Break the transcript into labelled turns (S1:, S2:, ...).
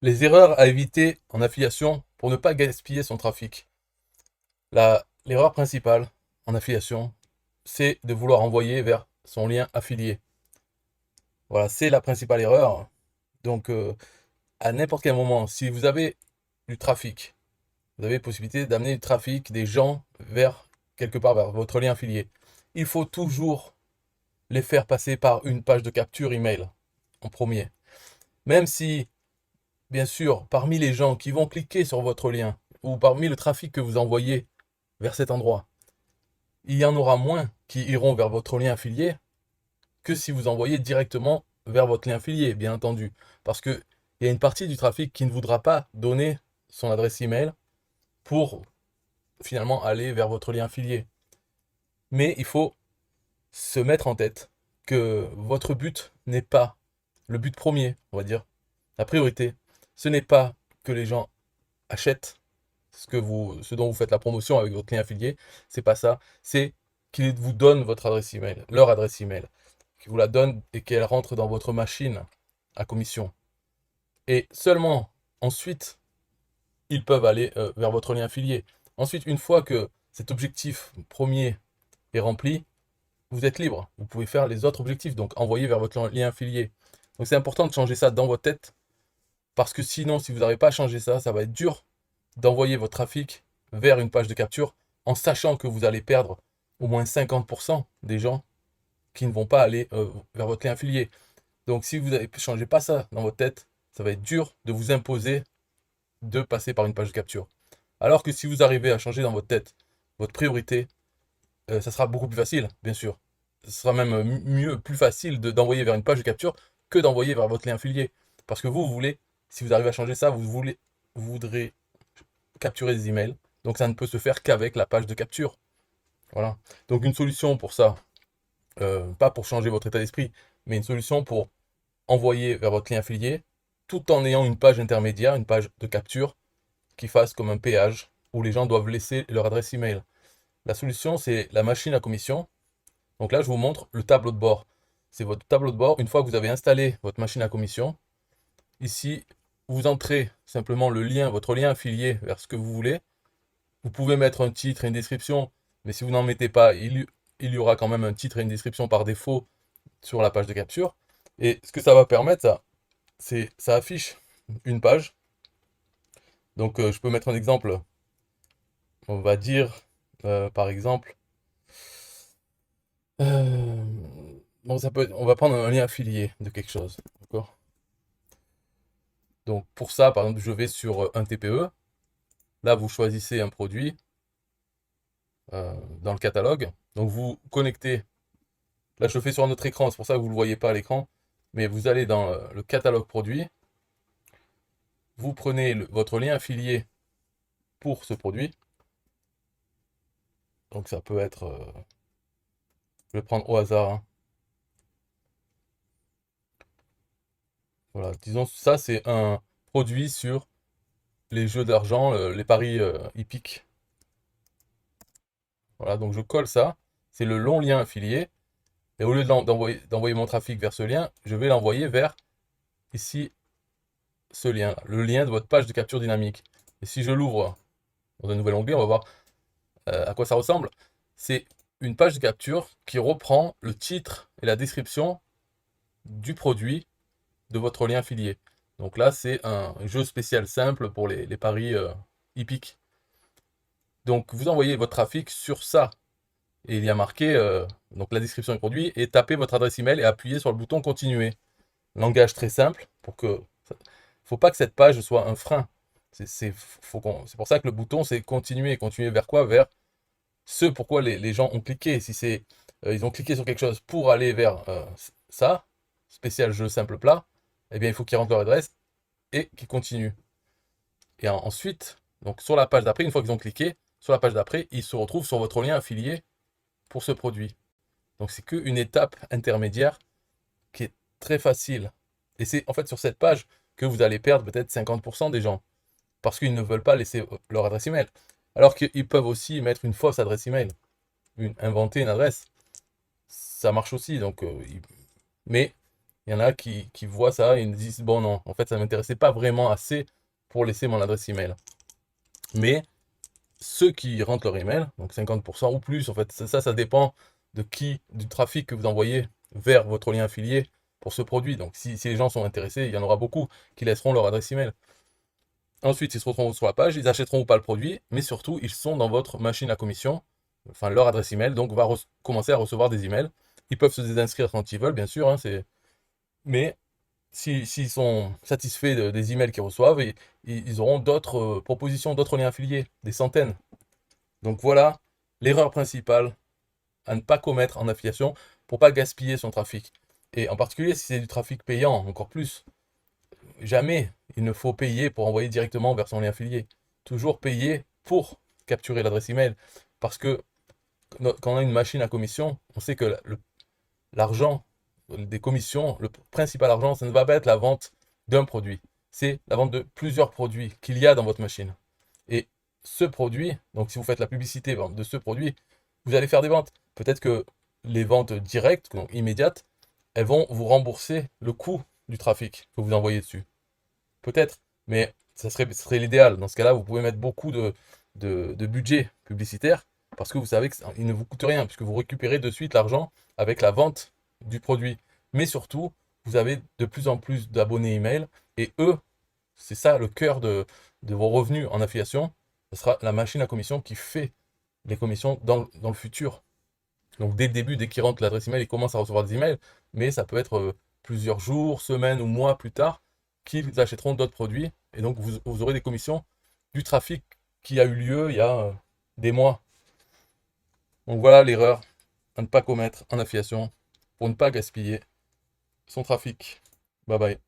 S1: Les erreurs à éviter en affiliation pour ne pas gaspiller son trafic. L'erreur principale en affiliation, c'est de vouloir envoyer vers son lien affilié. Voilà, c'est la principale erreur. Donc, à n'importe quel moment, si vous avez du trafic, vous avez possibilité d'amener du trafic, des gens vers quelque part, vers votre lien affilié. Il faut toujours les faire passer par une page de capture email en premier. Même si, bien sûr, parmi les gens qui vont cliquer sur votre lien ou parmi le trafic que vous envoyez vers cet endroit, il y en aura moins qui iront vers votre lien affilié que si vous envoyez directement vers votre lien affilié, bien entendu. Parce qu'il y a une partie du trafic qui ne voudra pas donner son adresse email pour finalement aller vers votre lien affilié. Mais il faut se mettre en tête que votre but n'est pas le but premier, on va dire. La priorité, ce n'est pas que les gens achètent ce dont vous faites la promotion avec votre lien affilié, c'est pas ça, c'est qu'ils vous donnent votre adresse email, leur adresse email, qu'ils vous la donnent et qu'elle rentre dans votre machine à commission. Et seulement ensuite, ils peuvent aller vers votre lien affilié. Ensuite, une fois que cet objectif premier est rempli, vous êtes libre. Vous pouvez faire les autres objectifs, donc envoyer vers votre lien affilié. Donc c'est important de changer ça dans votre tête, parce que sinon, si vous n'arrivez pas à changer ça, ça va être dur d'envoyer votre trafic vers une page de capture en sachant que vous allez perdre au moins 50% des gens qui ne vont pas aller vers votre lien affilié. Donc si vous ne changez pas ça dans votre tête, ça va être dur de vous imposer de passer par une page de capture. Alors que si vous arrivez à changer dans votre tête votre priorité, ça sera beaucoup plus facile, bien sûr. Ce sera même mieux, plus facile d'envoyer vers une page de capture que d'envoyer vers votre lien affilié. Parce que vous voulez, si vous arrivez à changer ça, vous voudrez capturer des emails. Donc ça ne peut se faire qu'avec la page de capture. Voilà. Donc une solution pour ça, pas pour changer votre état d'esprit, mais une solution pour envoyer vers votre lien affilié, tout en ayant une page intermédiaire, une page de capture qui fasse comme un péage où les gens doivent laisser leur adresse email. La solution, c'est la machine à commission. Donc là, je vous montre le tableau de bord. C'est votre tableau de bord. Une fois que vous avez installé votre machine à commission, ici, vous entrez simplement le lien, votre lien affilié vers ce que vous voulez. Vous pouvez mettre un titre et une description, mais si vous n'en mettez pas, il y aura quand même un titre et une description par défaut sur la page de capture. Et ce que ça va permettre, ça affiche une page. Donc je peux mettre un exemple. On va dire, par exemple, euh, bon, on va prendre un lien affilié de quelque chose. D'accord? Donc pour ça, par exemple, je vais sur un TPE. Là, vous choisissez un produit dans le catalogue. Donc vous connectez. Là, je le fais sur un autre écran, c'est pour ça que vous ne le voyez pas à l'écran. Mais vous allez dans le catalogue produit. Vous prenez votre lien affilié pour ce produit. Donc ça peut être, je vais prendre au hasard, hein. Voilà, disons ça c'est un produit sur les jeux d'argent, les paris hippiques. Voilà, donc je colle ça. C'est le long lien affilié. Et au lieu d'envoyer mon trafic vers ce lien, je vais l'envoyer vers ici ce lien, le lien de votre page de capture dynamique. Et si je l'ouvre dans un nouvel onglet, on va voir à quoi ça ressemble. C'est une page de capture qui reprend le titre et la description du produit de votre lien affilié. Donc là, c'est un jeu spécial simple pour les paris hippiques. Donc vous envoyez votre trafic sur ça. Et il y a marqué donc la description du produit et tapez votre adresse email et appuyez sur le bouton continuer. Langage très simple pour que. Faut pas que cette page soit un frein. C'est pour ça que le bouton c'est continuer. Continuer vers quoi? Vers ce pourquoi les gens ont cliqué. Si c'est ils ont cliqué sur quelque chose pour aller vers ça, spécial jeu simple plat, eh bien il faut qu'ils rentrent leur adresse et qu'ils continuent. Et ensuite, donc sur la page d'après, une fois qu'ils ont cliqué, sur la page d'après, ils se retrouvent sur votre lien affilié pour ce produit. Donc c'est qu'une étape intermédiaire qui est très facile. Et c'est en fait sur cette page que vous allez perdre peut-être 50% des gens parce qu'ils ne veulent pas laisser leur adresse email. Alors qu'ils peuvent aussi mettre une fausse adresse email, inventer une adresse. Ça marche aussi. Mais Il y en a qui voient ça et ils me disent, bon non, en fait ça ne m'intéressait pas vraiment assez pour laisser mon adresse email. Mais ceux qui rentrent leur email, donc 50% ou plus, en fait, ça dépend du trafic que vous envoyez vers votre lien affilié pour ce produit. Donc si les gens sont intéressés, il y en aura beaucoup qui laisseront leur adresse email. Ensuite, ils se retrouveront sur la page, ils achèteront ou pas le produit, mais surtout, ils sont dans votre machine à commission, enfin leur adresse email, donc va commencer à recevoir des emails. Ils peuvent se désinscrire quand ils veulent, bien sûr, hein, mais s'ils sont satisfaits des emails qu'ils reçoivent, ils auront d'autres propositions, d'autres liens affiliés, des centaines. Donc voilà l'erreur principale à ne pas commettre en affiliation pour pas gaspiller son trafic. Et en particulier si c'est du trafic payant, encore plus. Jamais il ne faut payer pour envoyer directement vers son lien affilié. Toujours payer pour capturer l'adresse email. Parce que quand on a une machine à commission, on sait que l'argent des commissions, le principal argent, ça ne va pas être la vente d'un produit. C'est la vente de plusieurs produits qu'il y a dans votre machine. Et ce produit, donc si vous faites la publicité de ce produit, vous allez faire des ventes. Peut-être que les ventes directes, donc immédiates, elles vont vous rembourser le coût du trafic que vous envoyez dessus. Peut-être, mais ça serait l'idéal. Dans ce cas-là, vous pouvez mettre beaucoup de budget publicitaire parce que vous savez qu'il ne vous coûte rien puisque vous récupérez de suite l'argent avec la vente du produit. Mais surtout, vous avez de plus en plus d'abonnés email et eux, c'est ça le cœur de vos revenus en affiliation. Ce sera la machine à commission qui fait les commissions dans le futur. Donc dès le début, dès qu'ils rentrent l'adresse email, ils commencent à recevoir des emails, mais ça peut être plusieurs jours, semaines ou mois plus tard qu'ils achèteront d'autres produits. Et donc vous aurez des commissions du trafic qui a eu lieu il y a des mois. Donc voilà l'erreur à ne pas commettre en affiliation pour ne pas gaspiller son trafic. Bye bye.